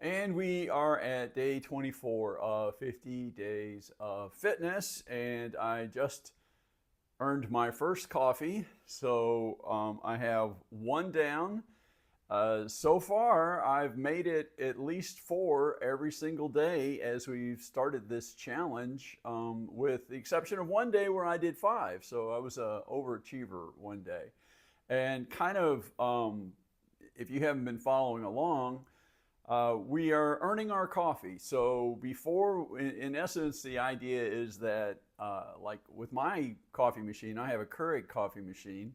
And we are at day 24 of 50 days of fitness, and I just earned my first coffee. So I have one down. So far, I've made it at least four every single day as we've started this challenge, with the exception of one day where I did five. So I was a overachiever one day. And kind of, if you haven't been following along, we are earning our coffee. So before, in essence, the idea is that, like with my coffee machine, I have a Keurig coffee machine,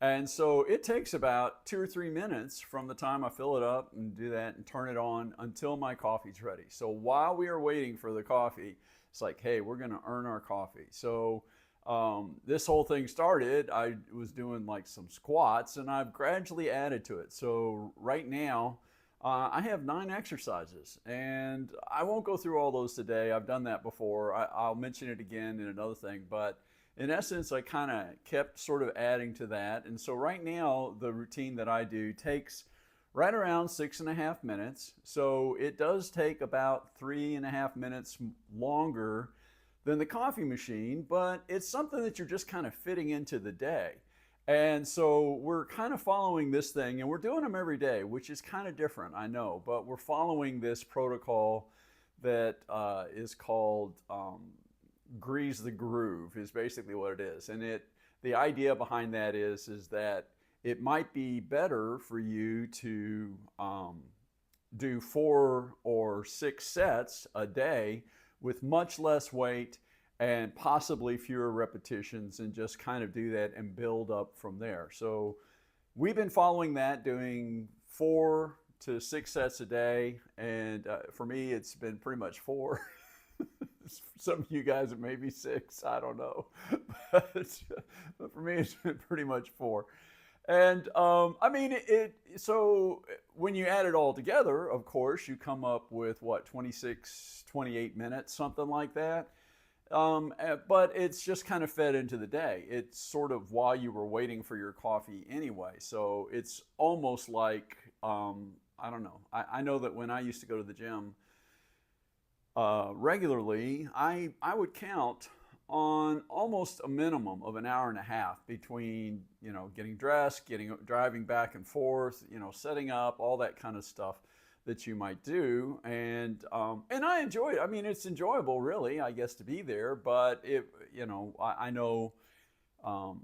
and so it takes about 2 or 3 minutes from the time I fill it up and do that and turn it on until my coffee's ready. So while we are waiting for the coffee, it's like, hey, we're going to earn our coffee. So this whole thing started, I was doing like some squats, and I've gradually added to it. So right now, I have 9 exercises, and I won't go through all those today. I've done that before. I'll mention it again in another thing, but in essence, I kind of kept sort of adding to that. And so right now, the routine that I do takes right around 6.5 minutes. So it does take about 3.5 minutes longer than the coffee machine, but it's something that you're just kind of fitting into the day. And so we're kind of following this thing, and we're doing them every day, which is kind of different, I know, but we're following this protocol that is called Grease the Groove, is basically what it is. And the idea behind that is that it might be better for you to do 4 or 6 sets a day with much less weight and possibly fewer repetitions, and just kind of do that and build up from there. So we've been following that, doing 4 to 6 sets a day, and for me, it's been pretty much four. Some of you guys it may be six, I don't know, but for me, it's been pretty much four. And I mean, so when you add it all together, of course, you come up with what, 26, 28 minutes, something like that. But it's just kind of fed into the day. It's sort of while you were waiting for your coffee anyway. So it's almost like, I don't know. I know that when I used to go to the gym regularly, I would count on almost a minimum of an hour and a half between, getting dressed, driving back and forth, setting up, all that kind of stuff that you might do. And I enjoy it. I mean, it's enjoyable, really, I guess, to be there. But I know,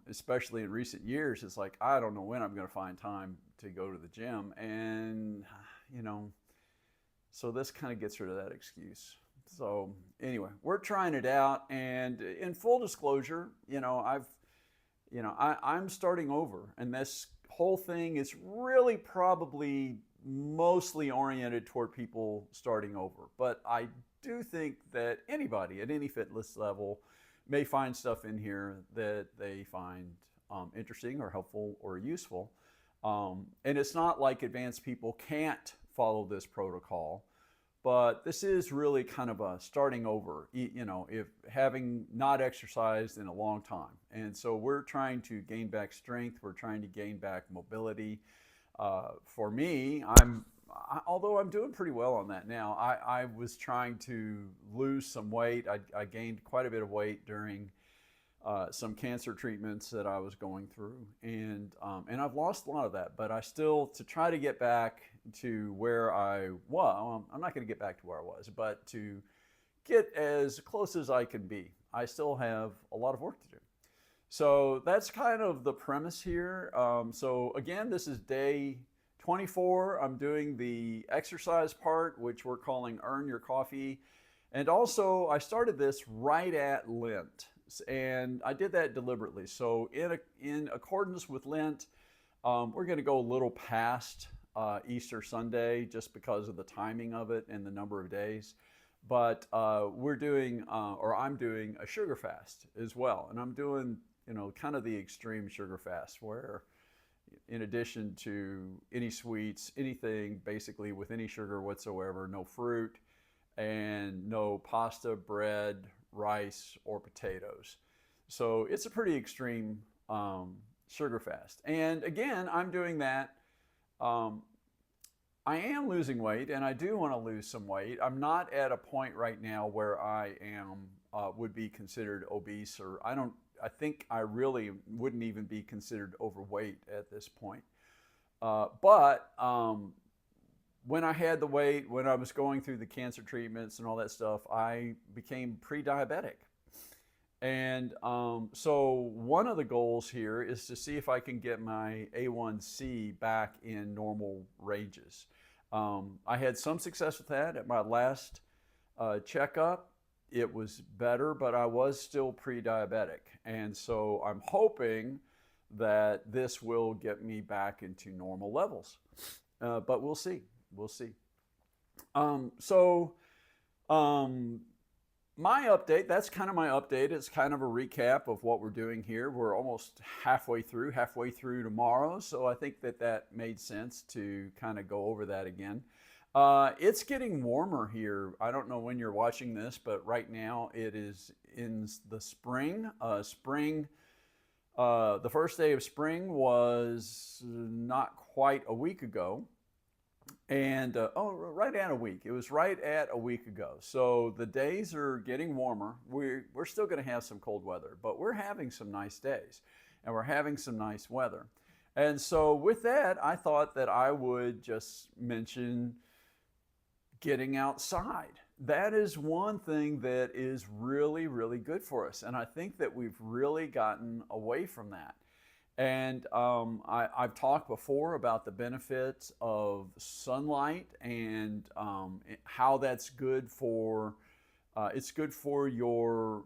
especially in recent years, it's like I don't know when I'm going to find time to go to the gym, and you know, so this kind of gets rid of that excuse. So anyway, we're trying it out, and in full disclosure, I'm starting over, and this whole thing is really probably mostly oriented toward people starting over. But I do think that anybody at any fitness level may find stuff in here that they find interesting or helpful or useful. And it's not like advanced people can't follow this protocol, but this is really kind of a starting over, if having not exercised in a long time. And so we're trying to gain back strength, we're trying to gain back mobility. For me, although I'm doing pretty well on that now, I was trying to lose some weight. I gained quite a bit of weight during some cancer treatments that I was going through, and I've lost a lot of that. But I still, to try to get back to where I was, I'm not going to get back to where I was, but to get as close as I can be. I still have a lot of work to do. So that's kind of the premise here. So again, this is day 24. I'm doing the exercise part, which we're calling Earn Your Coffee. And also, I started this right at Lent, and I did that deliberately. So in accordance with Lent, we're going to go a little past Easter Sunday just because of the timing of it and the number of days. But I'm doing a sugar fast as well, and I'm doing kind of the extreme sugar fast where, in addition to any sweets, anything basically with any sugar whatsoever, no fruit, and no pasta, bread, rice, or potatoes. So it's a pretty extreme sugar fast. And again, I'm doing that. Um, I am losing weight, and I do want to lose some weight. I'm not at a point right now where I am would be considered obese, or I don't. I think I really wouldn't even be considered overweight at this point. But when I had the weight, when I was going through the cancer treatments and all that stuff, I became pre-diabetic. And so one of the goals here is to see if I can get my A1C back in normal ranges. I had some success with that at my last checkup. It was better, but I was still pre-diabetic. And so I'm hoping that this will get me back into normal levels. But we'll see. We'll see. So my update, that's kind of my update. It's kind of a recap of what we're doing here. We're almost halfway through tomorrow. So I think that that made sense to kind of go over that again. It's getting warmer here. I don't know when you're watching this, but right now it is in the spring. The first day of spring was not quite a week ago. And right at a week. It was right at a week ago. So the days are getting warmer. We're still going to have some cold weather, but we're having some nice days and we're having some nice weather. And so with that, I thought that I would just mention getting outside. That is one thing that is really, really good for us. And I think that we've really gotten away from that. And I've talked before about the benefits of sunlight and how that's good for, it's good for your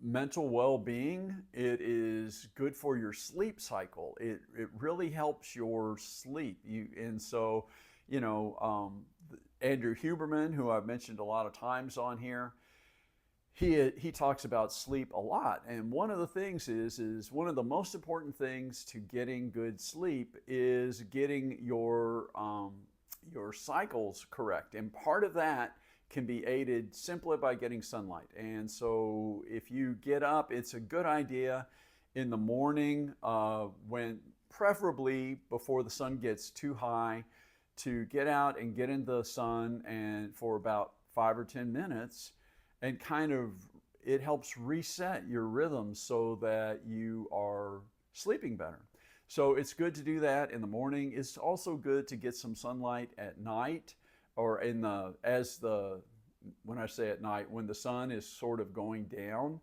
mental well-being. It is good for your sleep cycle. It really helps your sleep. And so, you know, Andrew Huberman, who I've mentioned a lot of times on here, he talks about sleep a lot. And one of the things is one of the most important things to getting good sleep is getting your cycles correct. And part of that can be aided simply by getting sunlight. And so if you get up, it's a good idea in the morning, when preferably before the sun gets too high, to get out and get in the sun and for about 5 or 10 minutes, and kind of it helps reset your rhythm so that you are sleeping better. So it's good to do that in the morning. It's also good to get some sunlight at night, or when I say at night, when the sun is sort of going down.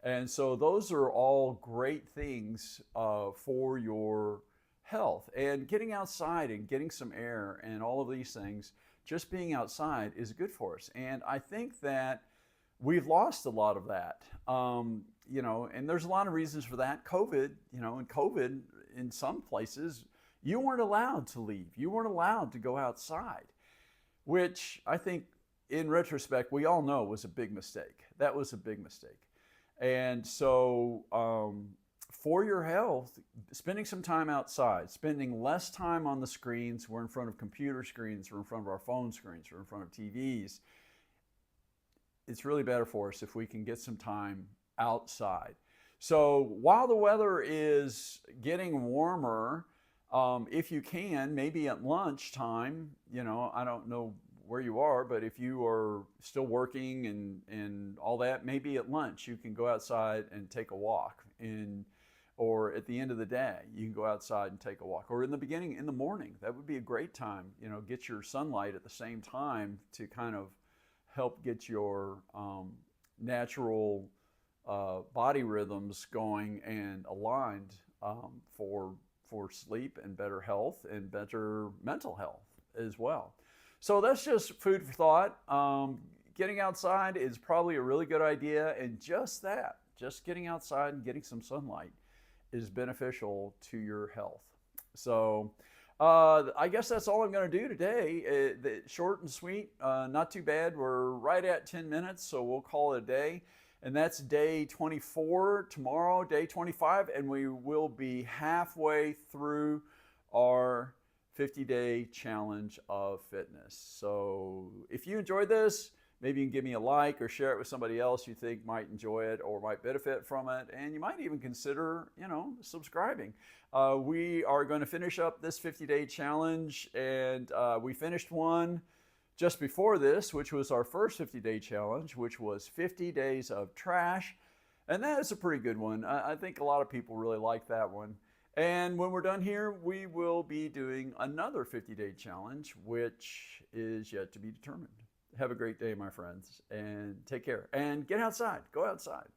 And so those are all great things for your health. And getting outside and getting some air and all of these things, just being outside is good for us. And I think that we've lost a lot of that, you know, and there's a lot of reasons for that. COVID, you know, and COVID in some places, you weren't allowed to leave. You weren't allowed to go outside, which I think in retrospect, we all know was a big mistake. That was a big mistake. And so for your health, spending some time outside, spending less time on the screens. We're in front of computer screens, we're in front of our phone screens, we're in front of TVs. It's really better for us if we can get some time outside. So while the weather is getting warmer, if you can, maybe at lunchtime, you know, I don't know where you are, but if you are still working and all that, maybe at lunch you can go outside and take a walk. Or at the end of the day, you can go outside and take a walk. Or in the beginning, in the morning, that would be a great time. You know, get your sunlight at the same time to kind of help get your natural body rhythms going and aligned for sleep and better health and better mental health as well. So that's just food for thought. Getting outside is probably a really good idea, and just getting outside and getting some sunlight is beneficial to your health. So I guess that's all I'm going to do today. Short and sweet, not too bad. We're right at 10 minutes, so we'll call it a day. And that's day 24 tomorrow, day 25, and we will be halfway through our 50-day challenge of fitness. So if you enjoyed this, Maybe you can give me a like or share it with somebody else you think might enjoy it or might benefit from it. And you might even consider, subscribing. We are going to finish up this 50-day challenge, and we finished one just before this, which was our first 50-day challenge, which was 50 days of trash. And that is a pretty good one. I think a lot of people really like that one. And when we're done here, we will be doing another 50-day challenge, which is yet to be determined. Have a great day, my friends, and take care. And get outside. Go outside.